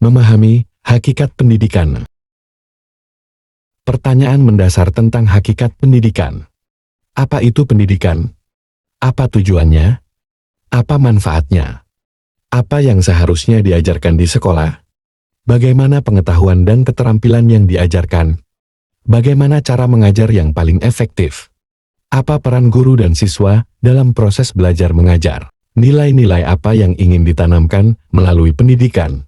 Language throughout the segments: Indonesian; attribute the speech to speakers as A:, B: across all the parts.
A: Memahami hakikat pendidikan. Pertanyaan mendasar tentang hakikat pendidikan. Apa itu pendidikan? Apa tujuannya? Apa manfaatnya? Apa yang seharusnya diajarkan di sekolah? Bagaimana pengetahuan dan keterampilan yang diajarkan? Bagaimana cara mengajar yang paling efektif? Apa peran guru dan siswa dalam proses belajar mengajar? Nilai-nilai apa yang ingin ditanamkan melalui pendidikan?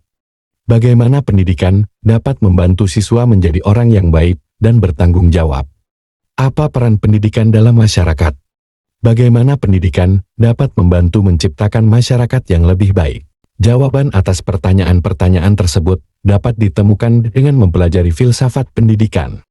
A: Bagaimana pendidikan dapat membantu siswa menjadi orang yang baik dan bertanggung jawab? Apa peran pendidikan dalam masyarakat? Bagaimana pendidikan dapat membantu menciptakan masyarakat yang lebih baik? Jawaban atas pertanyaan-pertanyaan tersebut dapat ditemukan dengan mempelajari filsafat pendidikan.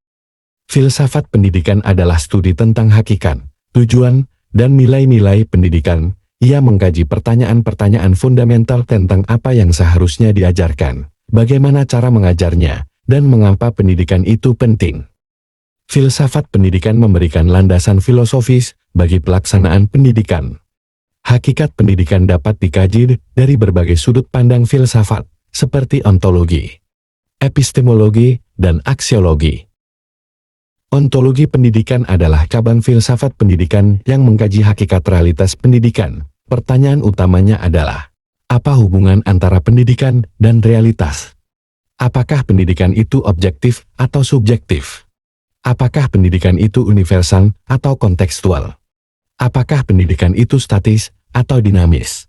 A: Filsafat pendidikan adalah studi tentang hakikat, tujuan, dan nilai-nilai pendidikan. Ia mengkaji pertanyaan-pertanyaan fundamental tentang apa yang seharusnya diajarkan, bagaimana cara mengajarnya, dan mengapa pendidikan itu penting. Filsafat pendidikan memberikan landasan filosofis bagi pelaksanaan pendidikan. Hakikat pendidikan dapat dikaji dari berbagai sudut pandang filsafat, seperti ontologi, epistemologi, dan aksiologi. Ontologi pendidikan adalah cabang filsafat pendidikan yang mengkaji hakikat realitas pendidikan. Pertanyaan utamanya adalah, apa hubungan antara pendidikan dan realitas? Apakah pendidikan itu objektif atau subjektif? Apakah pendidikan itu universal atau kontekstual? Apakah pendidikan itu statis atau dinamis?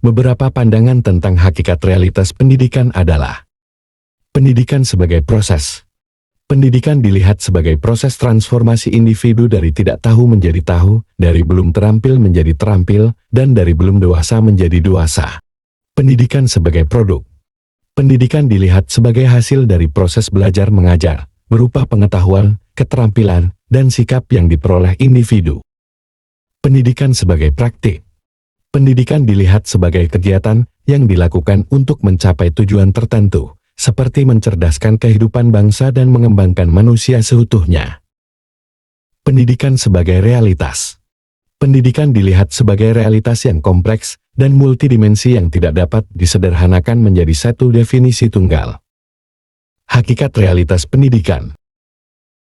A: Beberapa pandangan tentang hakikat realitas pendidikan adalah, pendidikan sebagai proses. Pendidikan dilihat sebagai proses transformasi individu dari tidak tahu menjadi tahu, dari belum terampil menjadi terampil, dan dari belum dewasa menjadi dewasa. Pendidikan sebagai produk. Pendidikan dilihat sebagai hasil dari proses belajar mengajar, berupa pengetahuan, keterampilan, dan sikap yang diperoleh individu. Pendidikan sebagai praktik. Pendidikan dilihat sebagai kegiatan yang dilakukan untuk mencapai tujuan tertentu, seperti mencerdaskan kehidupan bangsa dan mengembangkan manusia seutuhnya. Pendidikan sebagai realitas. Pendidikan dilihat sebagai realitas yang kompleks dan multidimensi yang tidak dapat disederhanakan menjadi satu definisi tunggal. Hakikat realitas pendidikan.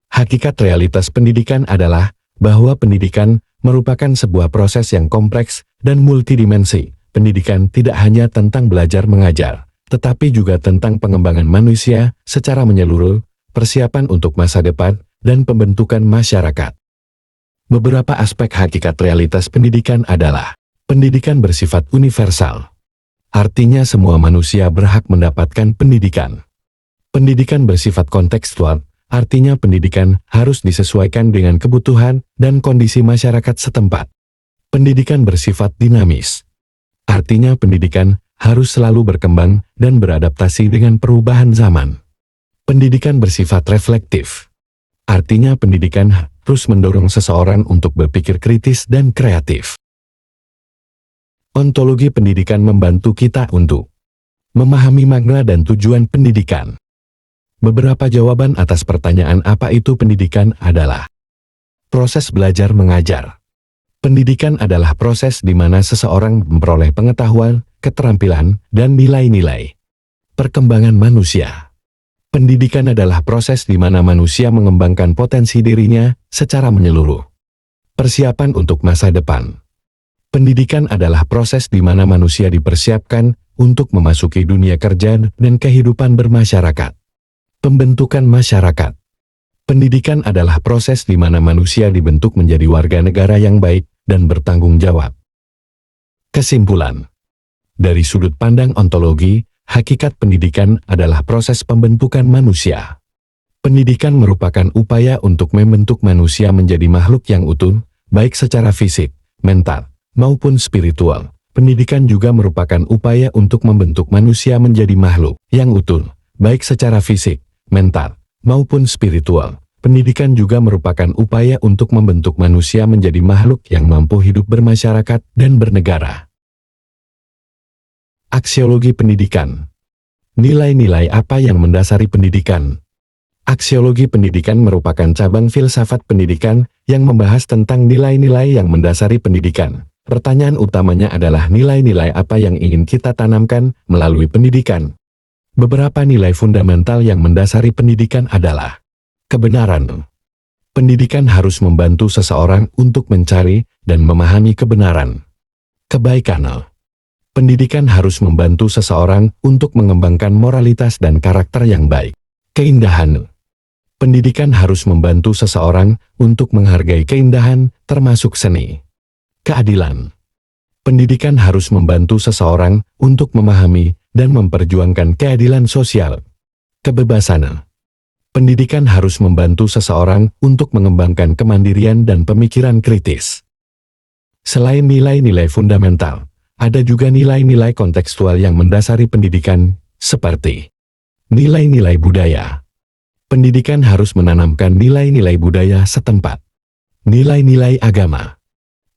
A: Hakikat realitas pendidikan adalah bahwa pendidikan merupakan sebuah proses yang kompleks dan multidimensi. Pendidikan tidak hanya tentang belajar mengajar, tetapi juga tentang pengembangan manusia secara menyeluruh, persiapan untuk masa depan, dan pembentukan masyarakat. Beberapa aspek hakikat realitas pendidikan adalah, pendidikan bersifat universal. Artinya semua manusia berhak mendapatkan pendidikan. Pendidikan bersifat kontekstual, artinya pendidikan harus disesuaikan dengan kebutuhan dan kondisi masyarakat setempat. Pendidikan bersifat dinamis. Artinya pendidikan harus selalu berkembang dan beradaptasi dengan perubahan zaman. Pendidikan bersifat reflektif. Artinya pendidikan harus mendorong seseorang untuk berpikir kritis dan kreatif. Ontologi pendidikan membantu kita untuk memahami makna dan tujuan pendidikan. Beberapa jawaban atas pertanyaan apa itu pendidikan adalah, proses belajar mengajar. Pendidikan adalah proses di mana seseorang memperoleh pengetahuan, keterampilan, dan nilai-nilai. Perkembangan manusia. Pendidikan adalah proses di mana manusia mengembangkan potensi dirinya secara menyeluruh. Persiapan untuk masa depan. Pendidikan adalah proses di mana manusia dipersiapkan untuk memasuki dunia kerja dan kehidupan bermasyarakat. Pembentukan masyarakat. Pendidikan adalah proses di mana manusia dibentuk menjadi warga negara yang baik dan bertanggung jawab. Kesimpulan. Dari sudut pandang ontologi, hakikat pendidikan adalah proses pembentukan manusia. Pendidikan merupakan upaya untuk membentuk manusia menjadi makhluk yang utuh, baik secara fisik, mental, maupun spiritual. Pendidikan juga merupakan upaya untuk membentuk manusia menjadi makhluk yang utuh, baik secara fisik, mental, maupun spiritual. Pendidikan juga merupakan upaya untuk membentuk manusia menjadi makhluk yang mampu hidup bermasyarakat dan bernegara. Aksiologi pendidikan. Nilai-nilai apa yang mendasari pendidikan? Aksiologi pendidikan merupakan cabang filsafat pendidikan yang membahas tentang nilai-nilai yang mendasari pendidikan. Pertanyaan utamanya adalah nilai-nilai apa yang ingin kita tanamkan melalui pendidikan. Beberapa nilai fundamental yang mendasari pendidikan adalah kebenaran. Pendidikan harus membantu seseorang untuk mencari dan memahami kebenaran. Kebaikan. Pendidikan harus membantu seseorang untuk mengembangkan moralitas dan karakter yang baik. Keindahan. Pendidikan harus membantu seseorang untuk menghargai keindahan, termasuk seni. Keadilan. Pendidikan harus membantu seseorang untuk memahami dan memperjuangkan keadilan sosial. Kebebasan. Pendidikan harus membantu seseorang untuk mengembangkan kemandirian dan pemikiran kritis. Selain nilai-nilai fundamental, ada juga nilai-nilai kontekstual yang mendasari pendidikan, seperti nilai-nilai budaya. Pendidikan harus menanamkan nilai-nilai budaya setempat. Nilai-nilai agama.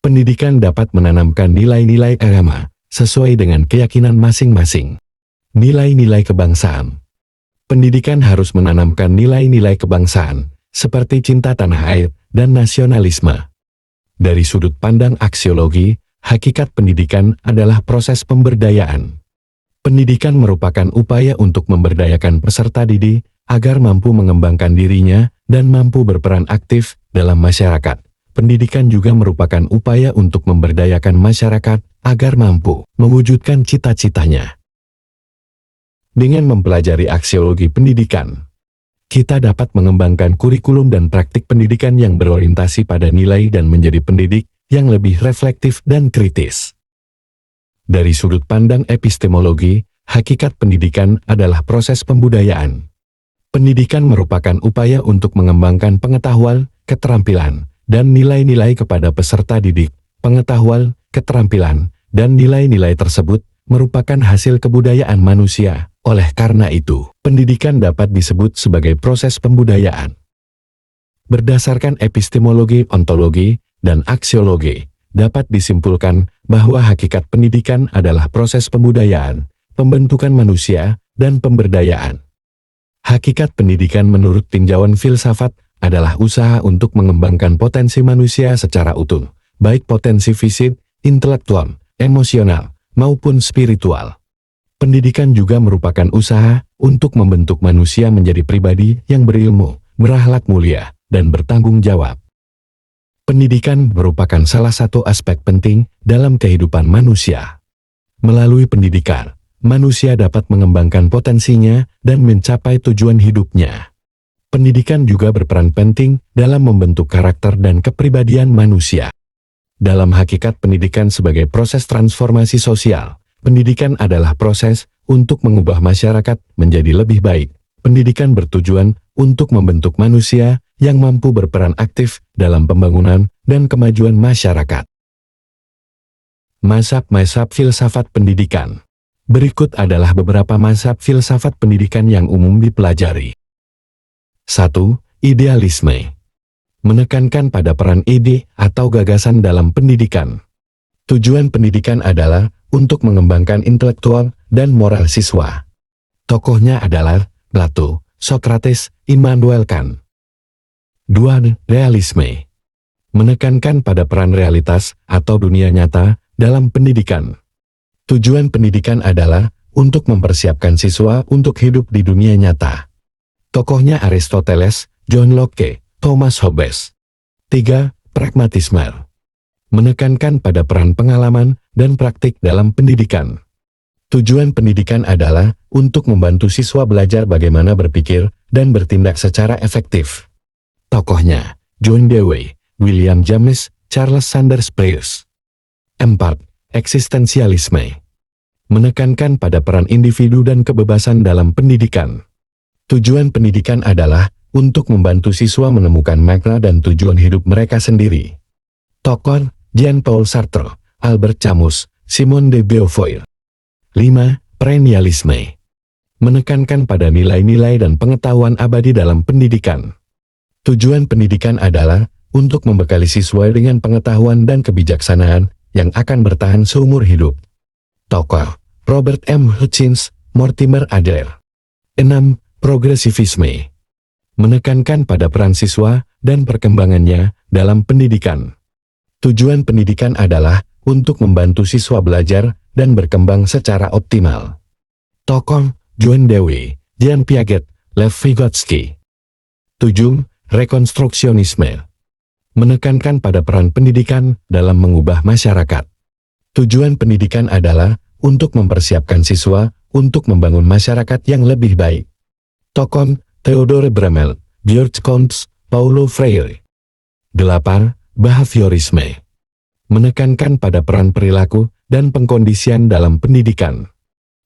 A: Pendidikan dapat menanamkan nilai-nilai agama sesuai dengan keyakinan masing-masing. Nilai-nilai kebangsaan. Pendidikan harus menanamkan nilai-nilai kebangsaan, seperti cinta tanah air dan nasionalisme. Dari sudut pandang aksiologi, hakikat pendidikan adalah proses pemberdayaan. Pendidikan merupakan upaya untuk memberdayakan peserta didik agar mampu mengembangkan dirinya dan mampu berperan aktif dalam masyarakat. Pendidikan juga merupakan upaya untuk memberdayakan masyarakat agar mampu mewujudkan cita-citanya. Dengan mempelajari aksiologi pendidikan, kita dapat mengembangkan kurikulum dan praktik pendidikan yang berorientasi pada nilai dan menjadi pendidik yang lebih reflektif dan kritis. Dari sudut pandang epistemologi, hakikat pendidikan adalah proses pembudayaan. Pendidikan merupakan upaya untuk mengembangkan pengetahuan, keterampilan, dan nilai-nilai kepada peserta didik. Pengetahuan, keterampilan, dan nilai-nilai tersebut merupakan hasil kebudayaan manusia. Oleh karena itu, pendidikan dapat disebut sebagai proses pembudayaan. Berdasarkan epistemologi, ontologi, dan aksiologi, dapat disimpulkan bahwa hakikat pendidikan adalah proses pembudayaan, pembentukan manusia, dan pemberdayaan. Hakikat pendidikan menurut tinjauan filsafat adalah usaha untuk mengembangkan potensi manusia secara utuh, baik potensi fisik, intelektual, emosional, maupun spiritual. Pendidikan juga merupakan usaha untuk membentuk manusia menjadi pribadi yang berilmu, berakhlak mulia, dan bertanggung jawab. Pendidikan merupakan salah satu aspek penting dalam kehidupan manusia. Melalui pendidikan, manusia dapat mengembangkan potensinya dan mencapai tujuan hidupnya. Pendidikan juga berperan penting dalam membentuk karakter dan kepribadian manusia. Dalam hakikat pendidikan sebagai proses transformasi sosial, pendidikan adalah proses untuk mengubah masyarakat menjadi lebih baik. Pendidikan bertujuan untuk membentuk manusia yang mampu berperan aktif dalam pembangunan dan kemajuan masyarakat. Mazhab-mazhab filsafat pendidikan. Berikut adalah beberapa mazhab filsafat pendidikan yang umum dipelajari. 1. Idealisme. Menekankan pada peran ide atau gagasan dalam pendidikan. Tujuan pendidikan adalah untuk mengembangkan intelektual dan moral siswa. Tokohnya adalah Plato, Socrates, Immanuel Kant. 2. Realisme. Menekankan pada peran realitas atau dunia nyata dalam pendidikan. Tujuan pendidikan adalah untuk mempersiapkan siswa untuk hidup di dunia nyata. Tokohnya Aristoteles, John Locke, Thomas Hobbes. 3. Pragmatisme. Menekankan pada peran pengalaman dan praktik dalam pendidikan. Tujuan pendidikan adalah untuk membantu siswa belajar bagaimana berpikir dan bertindak secara efektif. Tokohnya John Dewey, William James, Charles Sanders Peirce. 4. Eksistensialisme. Menekankan pada peran individu dan kebebasan dalam pendidikan. Tujuan pendidikan adalah untuk membantu siswa menemukan makna dan tujuan hidup mereka sendiri. Tokoh Jean-Paul Sartre, Albert Camus, Simone de Beauvoir. 5. Perennialisme. Menekankan pada nilai-nilai dan pengetahuan abadi dalam pendidikan. Tujuan pendidikan adalah untuk membekali siswa dengan pengetahuan dan kebijaksanaan yang akan bertahan seumur hidup. Tokoh Robert M. Hutchins, Mortimer Adler. 6. Progresivisme. Menekankan pada peran siswa dan perkembangannya dalam pendidikan. Tujuan pendidikan adalah untuk membantu siswa belajar dan berkembang secara optimal. Tokoh John Dewey, Jean Piaget, Lev Vygotsky. 7. Rekonstruksionisme. Menekankan pada peran pendidikan dalam mengubah masyarakat. Tujuan pendidikan adalah untuk mempersiapkan siswa untuk membangun masyarakat yang lebih baik. Tokoh Theodore Bramel, George Coates, Paulo Freire. 8. Behaviorisme. Menekankan pada peran perilaku dan pengkondisian dalam pendidikan.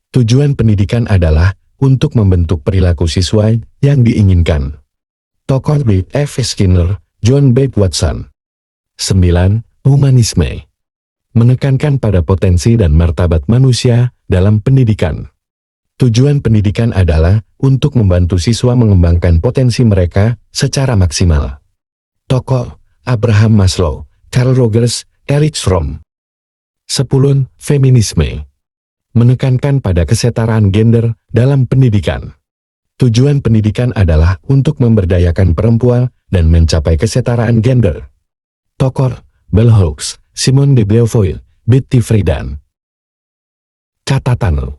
A: Tujuan pendidikan adalah untuk membentuk perilaku siswa yang diinginkan. Tokoh B. F. Skinner, John B. Watson. 9. Humanisme. Menekankan pada potensi dan martabat manusia dalam pendidikan. Tujuan pendidikan adalah untuk membantu siswa mengembangkan potensi mereka secara maksimal. Tokoh Abraham Maslow, Carl Rogers, Erich Fromm. 10. Feminisme. Menekankan pada kesetaraan gender dalam pendidikan. Tujuan pendidikan adalah untuk memberdayakan perempuan dan mencapai kesetaraan gender. Tokoh Bell Hooks, Simone de Beauvoir, Betty Friedan. Catatan.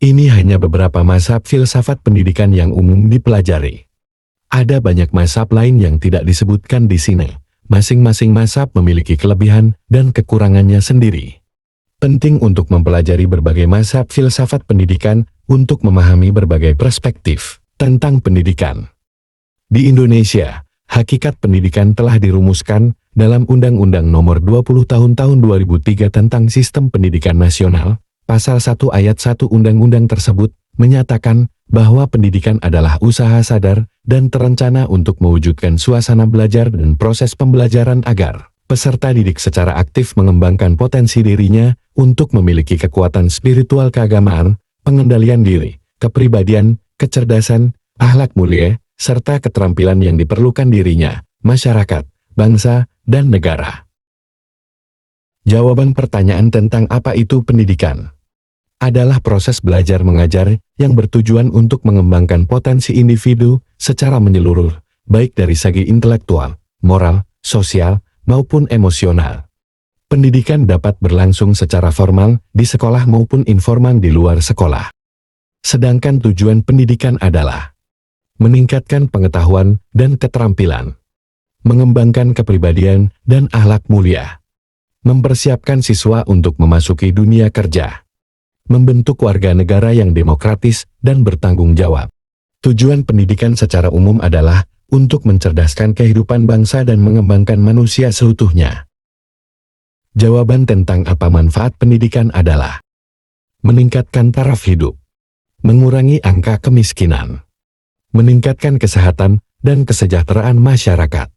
A: Ini hanya beberapa mazhab filsafat pendidikan yang umum dipelajari. Ada banyak mazhab lain yang tidak disebutkan di sini. Masing-masing mazhab memiliki kelebihan dan kekurangannya sendiri. Penting untuk mempelajari berbagai mazhab filsafat pendidikan untuk memahami berbagai perspektif tentang pendidikan. Di Indonesia, hakikat pendidikan telah dirumuskan dalam Undang-Undang Nomor 20 Tahun 2003 tentang Sistem Pendidikan Nasional. Pasal 1 ayat 1 undang-undang tersebut menyatakan bahwa pendidikan adalah usaha sadar dan terencana untuk mewujudkan suasana belajar dan proses pembelajaran agar peserta didik secara aktif mengembangkan potensi dirinya untuk memiliki kekuatan spiritual keagamaan, pengendalian diri, kepribadian, kecerdasan, akhlak mulia, serta keterampilan yang diperlukan dirinya, masyarakat, bangsa, dan negara. Jawaban pertanyaan tentang apa itu pendidikan adalah proses belajar mengajar yang bertujuan untuk mengembangkan potensi individu secara menyeluruh, baik dari segi intelektual, moral, sosial, maupun emosional. Pendidikan dapat berlangsung secara formal di sekolah maupun informal di luar sekolah. Sedangkan tujuan pendidikan adalah meningkatkan pengetahuan dan keterampilan, mengembangkan kepribadian dan akhlak mulia, mempersiapkan siswa untuk memasuki dunia kerja, membentuk warga negara yang demokratis dan bertanggung jawab. Tujuan pendidikan secara umum adalah untuk mencerdaskan kehidupan bangsa dan mengembangkan manusia seutuhnya. Jawaban tentang apa manfaat pendidikan adalah meningkatkan taraf hidup, mengurangi angka kemiskinan, meningkatkan kesehatan dan kesejahteraan masyarakat,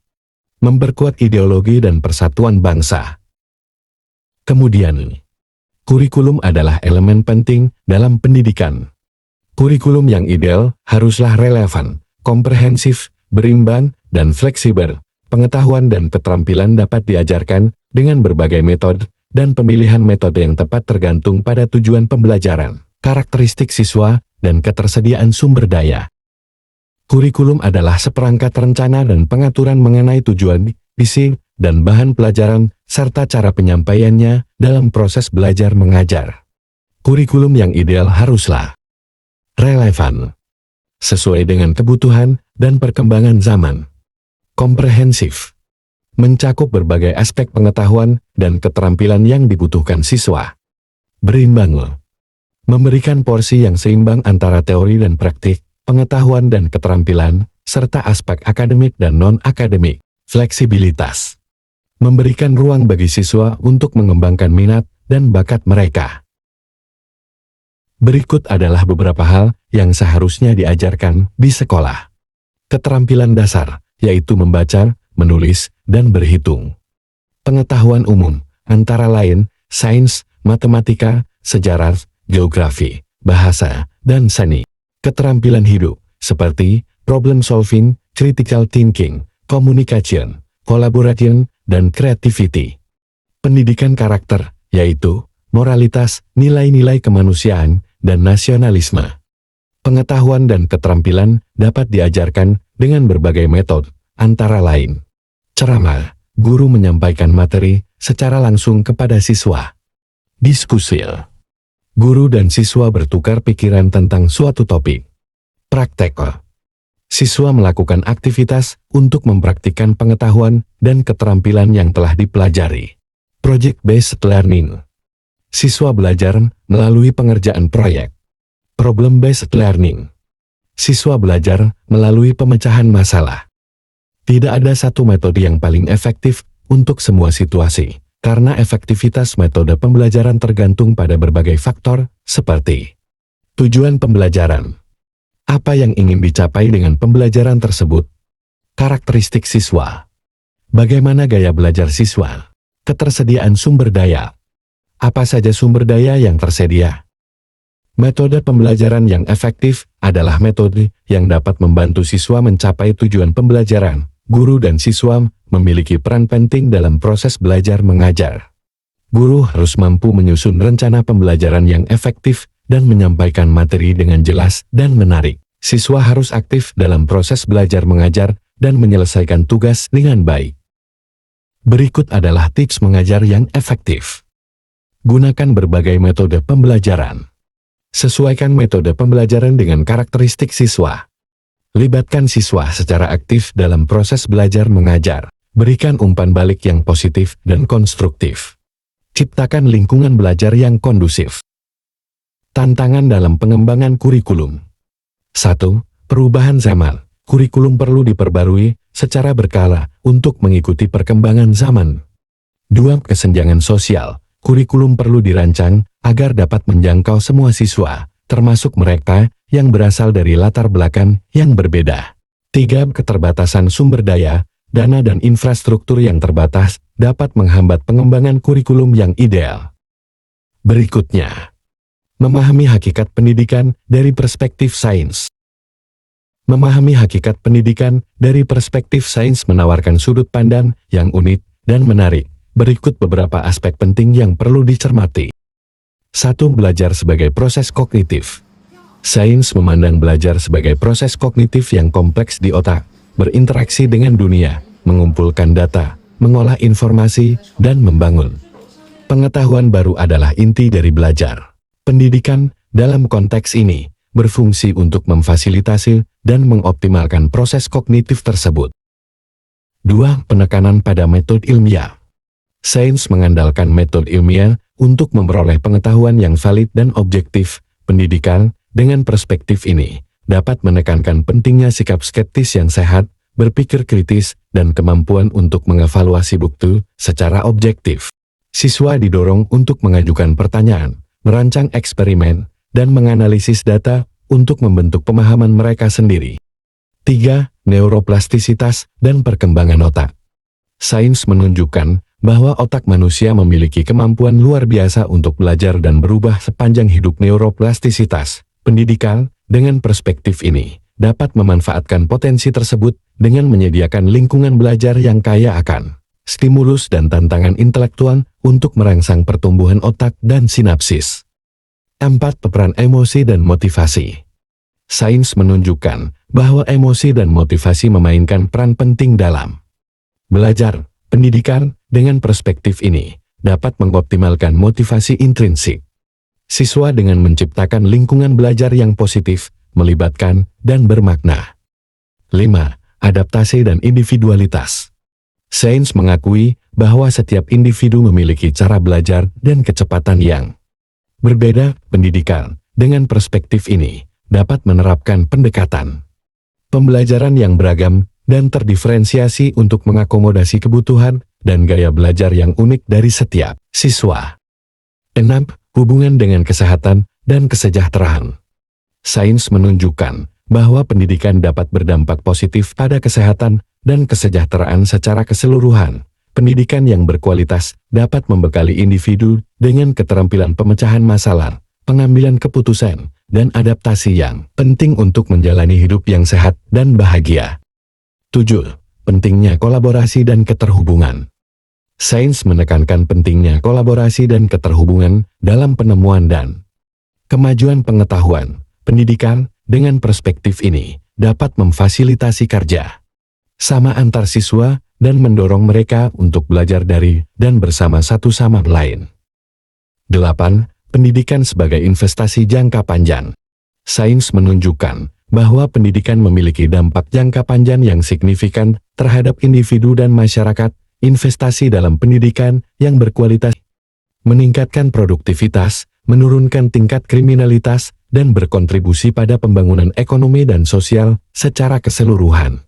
A: memperkuat ideologi dan persatuan bangsa. Kemudian, kurikulum adalah elemen penting dalam pendidikan. Kurikulum yang ideal haruslah relevan, komprehensif, berimbang, dan fleksibel. Pengetahuan dan keterampilan dapat diajarkan dengan berbagai metode, dan pemilihan metode yang tepat tergantung pada tujuan pembelajaran, karakteristik siswa, dan ketersediaan sumber daya. Kurikulum adalah seperangkat rencana dan pengaturan mengenai tujuan, isi, dan bahan pelajaran, serta cara penyampaiannya dalam proses belajar mengajar. Kurikulum yang ideal haruslah relevan, sesuai dengan kebutuhan dan perkembangan zaman, komprehensif, mencakup berbagai aspek pengetahuan dan keterampilan yang dibutuhkan siswa, berimbang, memberikan porsi yang seimbang antara teori dan praktik, pengetahuan dan keterampilan, serta aspek akademik dan non-akademik, fleksibilitas, memberikan ruang bagi siswa untuk mengembangkan minat dan bakat mereka. Berikut adalah beberapa hal yang seharusnya diajarkan di sekolah. Keterampilan dasar, yaitu membaca, menulis, dan berhitung. Pengetahuan umum, antara lain, sains, matematika, sejarah, geografi, bahasa, dan seni. Keterampilan hidup, seperti problem solving, critical thinking, communication, collaboration, dan creativity. Pendidikan karakter, yaitu moralitas, nilai-nilai kemanusiaan, dan nasionalisme. Pengetahuan dan keterampilan dapat diajarkan dengan berbagai metode, antara lain ceramah, guru menyampaikan materi secara langsung kepada siswa, diskusi, Guru dan siswa bertukar pikiran tentang suatu topik. Praktek. Siswa melakukan aktivitas untuk mempraktikkan pengetahuan dan keterampilan yang telah dipelajari. Project-based learning. Siswa belajar melalui pengerjaan proyek. Problem-based learning. Siswa belajar melalui pemecahan masalah. Tidak ada satu metode yang paling efektif untuk semua situasi, karena efektivitas metode pembelajaran tergantung pada berbagai faktor, seperti tujuan pembelajaran, apa yang ingin dicapai dengan pembelajaran tersebut, karakteristik siswa, bagaimana gaya belajar siswa, ketersediaan sumber daya, apa saja sumber daya yang tersedia. Metode pembelajaran yang efektif adalah metode yang dapat membantu siswa mencapai tujuan pembelajaran. Guru dan siswa memiliki peran penting dalam proses belajar mengajar. Guru harus mampu menyusun rencana pembelajaran yang efektif dan menyampaikan materi dengan jelas dan menarik. Siswa harus aktif dalam proses belajar mengajar dan menyelesaikan tugas dengan baik. Berikut adalah tips mengajar yang efektif. Gunakan berbagai metode pembelajaran. Sesuaikan metode pembelajaran dengan karakteristik siswa. Libatkan siswa secara aktif dalam proses belajar mengajar. Berikan umpan balik yang positif dan konstruktif. Ciptakan lingkungan belajar yang kondusif. Tantangan dalam pengembangan kurikulum. 1. Perubahan zaman. Kurikulum perlu diperbarui secara berkala untuk mengikuti perkembangan zaman. 2. Kesenjangan sosial. Kurikulum perlu dirancang agar dapat menjangkau semua siswa, termasuk mereka yang berasal dari latar belakang yang berbeda. 3. Keterbatasan sumber daya, dana dan infrastruktur yang terbatas dapat menghambat pengembangan kurikulum yang ideal. Berikutnya, memahami hakikat pendidikan dari perspektif sains. Memahami hakikat pendidikan dari perspektif sains menawarkan sudut pandang yang unik dan menarik. Berikut beberapa aspek penting yang perlu dicermati. 1. Belajar sebagai proses kognitif. Sains memandang belajar sebagai proses kognitif yang kompleks di otak, berinteraksi dengan dunia, mengumpulkan data, mengolah informasi, dan membangun. Pengetahuan baru adalah inti dari belajar. Pendidikan, dalam konteks ini, berfungsi untuk memfasilitasi dan mengoptimalkan proses kognitif tersebut. 2. Penekanan pada metode ilmiah. Sains mengandalkan metode ilmiah untuk memperoleh pengetahuan yang valid dan objektif. Pendidikan, dengan perspektif ini, dapat menekankan pentingnya sikap skeptis yang sehat, berpikir kritis, dan kemampuan untuk mengevaluasi bukti secara objektif. Siswa didorong untuk mengajukan pertanyaan, merancang eksperimen, dan menganalisis data untuk membentuk pemahaman mereka sendiri. 3. Neuroplastisitas dan perkembangan otak. Sains menunjukkan bahwa otak manusia memiliki kemampuan luar biasa untuk belajar dan berubah sepanjang hidup. Neuroplastisitas. Pendidikan, dengan perspektif ini, dapat memanfaatkan potensi tersebut dengan menyediakan lingkungan belajar yang kaya akan stimulus dan tantangan intelektual untuk merangsang pertumbuhan otak dan sinapsis. 4. Peran emosi dan motivasi. Sains menunjukkan bahwa emosi dan motivasi memainkan peran penting dalam belajar. Pendidikan, dengan perspektif ini, dapat mengoptimalkan motivasi intrinsik siswa dengan menciptakan lingkungan belajar yang positif, melibatkan, dan bermakna. 5. Adaptasi dan individualitas. Sains mengakui bahwa setiap individu memiliki cara belajar dan kecepatan yang berbeda. Pendidikan, dengan perspektif ini, dapat menerapkan pendekatan pembelajaran yang beragam dan terdiferensiasi untuk mengakomodasi kebutuhan dan gaya belajar yang unik dari setiap siswa. 6. Hubungan dengan kesehatan dan kesejahteraan. Sains menunjukkan bahwa pendidikan dapat berdampak positif pada kesehatan dan kesejahteraan secara keseluruhan. Pendidikan yang berkualitas dapat membekali individu dengan keterampilan pemecahan masalah, pengambilan keputusan, dan adaptasi yang penting untuk menjalani hidup yang sehat dan bahagia. 7. Pentingnya kolaborasi dan keterhubungan. Sains menekankan pentingnya kolaborasi dan keterhubungan dalam penemuan dan kemajuan pengetahuan. Pendidikan, dengan perspektif ini, dapat memfasilitasi kerja sama antar siswa dan mendorong mereka untuk belajar dari dan bersama satu sama lain. 8. pendidikan sebagai investasi jangka panjang. Sains menunjukkan bahwa pendidikan memiliki dampak jangka panjang yang signifikan terhadap individu dan masyarakat. Investasi dalam pendidikan yang berkualitas meningkatkan produktivitas, menurunkan tingkat kriminalitas, dan berkontribusi pada pembangunan ekonomi dan sosial secara keseluruhan.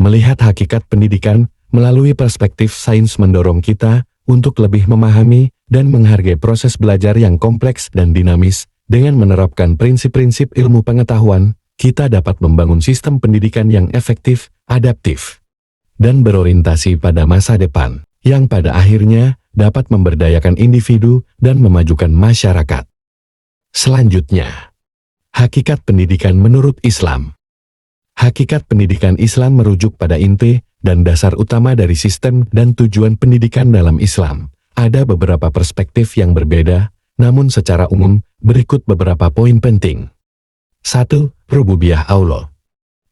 A: Melihat hakikat pendidikan melalui perspektif sains mendorong kita untuk lebih memahami dan menghargai proses belajar yang kompleks dan dinamis. Dengan menerapkan prinsip-prinsip ilmu pengetahuan, kita dapat membangun sistem pendidikan yang efektif, adaptif, dan berorientasi pada masa depan, yang pada akhirnya dapat memberdayakan individu dan memajukan masyarakat. Selanjutnya, hakikat pendidikan menurut Islam. Hakikat pendidikan Islam merujuk pada inti dan dasar utama dari sistem dan tujuan pendidikan dalam Islam. Ada beberapa perspektif yang berbeda, namun secara umum, berikut beberapa poin penting. 1. Rububiyah Allah.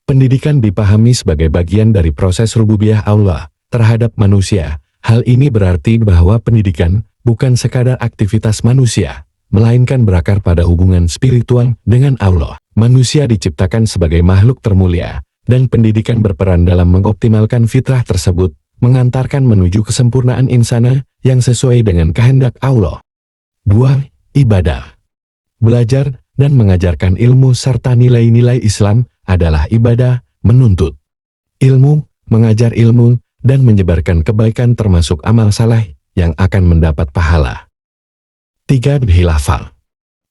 A: Pendidikan dipahami sebagai bagian dari proses rububiyah Allah terhadap manusia. Hal ini berarti bahwa pendidikan bukan sekadar aktivitas manusia, melainkan berakar pada hubungan spiritual dengan Allah. Manusia diciptakan sebagai makhluk termulia, dan pendidikan berperan dalam mengoptimalkan fitrah tersebut, mengantarkan menuju kesempurnaan insana yang sesuai dengan kehendak Allah. 2. Ibadah. Belajar dan mengajarkan ilmu serta nilai-nilai Islam adalah ibadah, menuntut ilmu, mengajar ilmu, dan menyebarkan kebaikan termasuk amal saleh yang akan mendapat pahala. 3. Khilafah.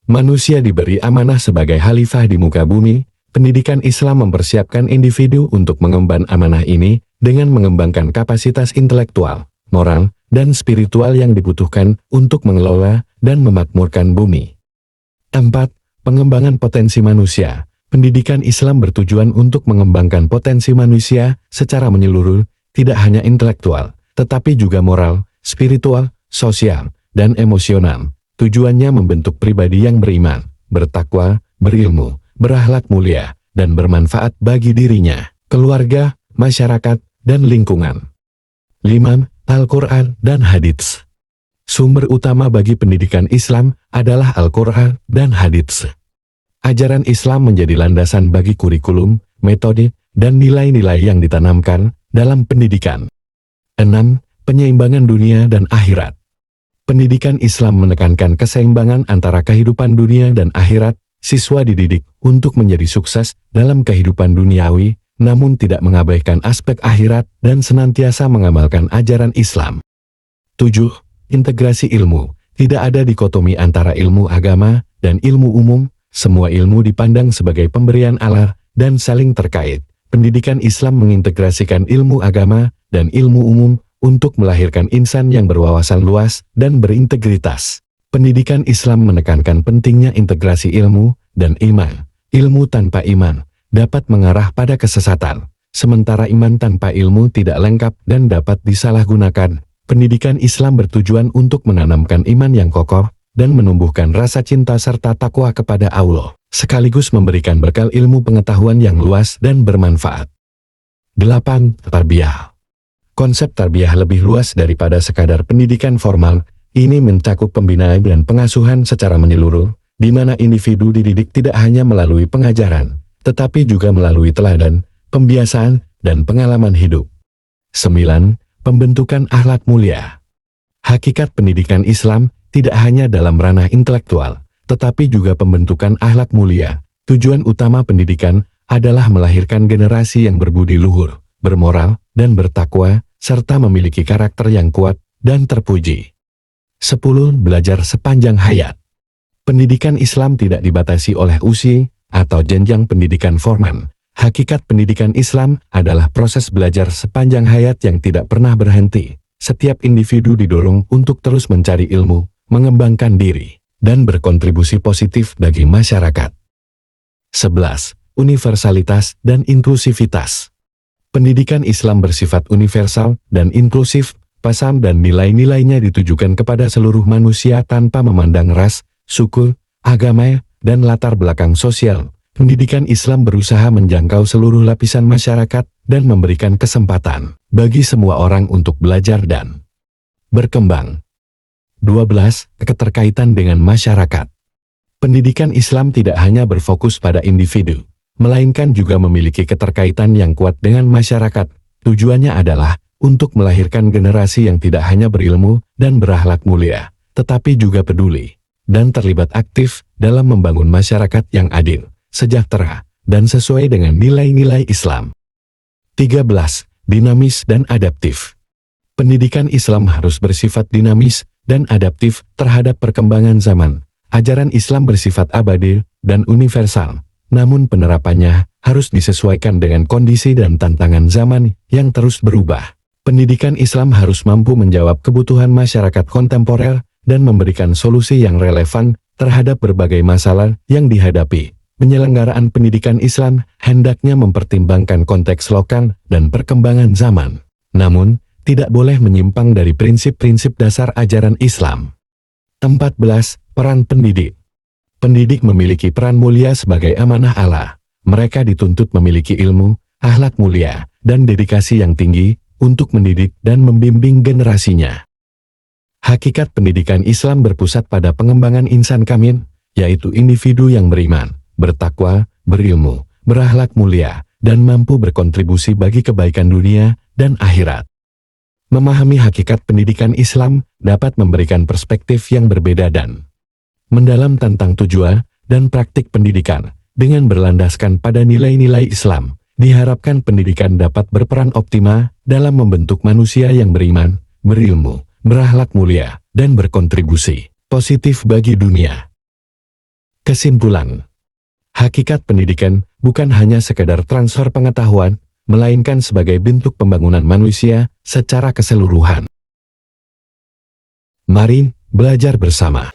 A: Manusia diberi amanah sebagai khalifah di muka bumi. Pendidikan Islam mempersiapkan individu untuk mengemban amanah ini dengan mengembangkan kapasitas intelektual, moral, dan spiritual yang dibutuhkan untuk mengelola dan memakmurkan bumi. 4. Pengembangan potensi manusia. Pendidikan Islam bertujuan untuk mengembangkan potensi manusia secara menyeluruh, tidak hanya intelektual, tetapi juga moral, spiritual, sosial, dan emosional. Tujuannya membentuk pribadi yang beriman, bertakwa, berilmu, berakhlak mulia, dan bermanfaat bagi dirinya, keluarga, masyarakat, dan lingkungan. 5. Al-Quran dan Hadits. Sumber utama bagi pendidikan Islam adalah Al-Quran dan Hadits. Ajaran Islam menjadi landasan bagi kurikulum, metode, dan nilai-nilai yang ditanamkan dalam pendidikan. 6. Penyeimbangan dunia dan akhirat. Pendidikan Islam menekankan keseimbangan antara kehidupan dunia dan akhirat. Siswa dididik untuk menjadi sukses dalam kehidupan duniawi, namun tidak mengabaikan aspek akhirat dan senantiasa mengamalkan ajaran Islam. 7. Integrasi ilmu. Tidak ada dikotomi antara ilmu agama dan ilmu umum. Semua ilmu dipandang sebagai pemberian Allah dan saling terkait. Pendidikan Islam mengintegrasikan ilmu agama dan ilmu umum untuk melahirkan insan yang berwawasan luas dan berintegritas. Pendidikan Islam menekankan pentingnya integrasi ilmu dan iman. Ilmu tanpa iman dapat mengarah pada kesesatan, sementara iman tanpa ilmu tidak lengkap dan dapat disalahgunakan. Pendidikan Islam bertujuan untuk menanamkan iman yang kokoh dan menumbuhkan rasa cinta serta takwa kepada Allah, sekaligus memberikan bekal ilmu pengetahuan yang luas dan bermanfaat. 8. Tarbiyah. Konsep tarbiyah lebih luas daripada sekadar pendidikan formal. Ini mencakup pembinaan dan pengasuhan secara menyeluruh, di mana individu dididik tidak hanya melalui pengajaran, tetapi juga melalui teladan, pembiasaan, dan pengalaman hidup. 9. Pembentukan akhlak mulia. Hakikat pendidikan Islam tidak hanya dalam ranah intelektual, tetapi juga pembentukan akhlak mulia. Tujuan utama pendidikan adalah melahirkan generasi yang berbudi luhur, bermoral, dan bertakwa, serta memiliki karakter yang kuat dan terpuji. 10. Belajar sepanjang hayat. Pendidikan Islam tidak dibatasi oleh usia atau jenjang pendidikan formal. Hakikat pendidikan Islam adalah proses belajar sepanjang hayat yang tidak pernah berhenti. Setiap individu didorong untuk terus mencari ilmu, mengembangkan diri, dan berkontribusi positif bagi masyarakat. 11. Universalitas dan inklusivitas. Pendidikan Islam bersifat universal dan inklusif. Pesan dan nilai-nilainya ditujukan kepada seluruh manusia tanpa memandang ras, suku, agama, dan latar belakang sosial. Pendidikan Islam berusaha menjangkau seluruh lapisan masyarakat dan memberikan kesempatan bagi semua orang untuk belajar dan berkembang. 12. Keterkaitan dengan masyarakat. Pendidikan Islam tidak hanya berfokus pada individu, melainkan juga memiliki keterkaitan yang kuat dengan masyarakat. Tujuannya adalah untuk melahirkan generasi yang tidak hanya berilmu dan berakhlak mulia, tetapi juga peduli dan terlibat aktif dalam membangun masyarakat yang adil, sejahtera, dan sesuai dengan nilai-nilai Islam. 13. Dinamis dan adaptif. Pendidikan Islam harus bersifat dinamis dan adaptif terhadap perkembangan zaman. Ajaran Islam bersifat abadi dan universal, namun penerapannya harus disesuaikan dengan kondisi dan tantangan zaman yang terus berubah. Pendidikan Islam harus mampu menjawab kebutuhan masyarakat kontemporer dan memberikan solusi yang relevan terhadap berbagai masalah yang dihadapi. Penyelenggaraan pendidikan Islam hendaknya mempertimbangkan konteks lokal dan perkembangan zaman, namun tidak boleh menyimpang dari prinsip-prinsip dasar ajaran Islam. 14. Peran pendidik. Pendidik memiliki peran mulia sebagai amanah Allah. Mereka dituntut memiliki ilmu, akhlak mulia, dan dedikasi yang tinggi untuk mendidik dan membimbing generasinya. Hakikat pendidikan Islam berpusat pada pengembangan insan kamil, yaitu individu yang beriman, bertakwa, berilmu, berakhlak mulia, dan mampu berkontribusi bagi kebaikan dunia dan akhirat. Memahami hakikat pendidikan Islam dapat memberikan perspektif yang berbeda dan mendalam tentang tujuan dan praktik pendidikan. Dengan berlandaskan pada nilai-nilai Islam, diharapkan pendidikan dapat berperan optimal dalam membentuk manusia yang beriman, berilmu, berakhlak mulia, dan berkontribusi positif bagi dunia. Kesimpulan, hakikat pendidikan bukan hanya sekedar transfer pengetahuan, melainkan sebagai bentuk pembangunan manusia secara keseluruhan. Mari belajar bersama.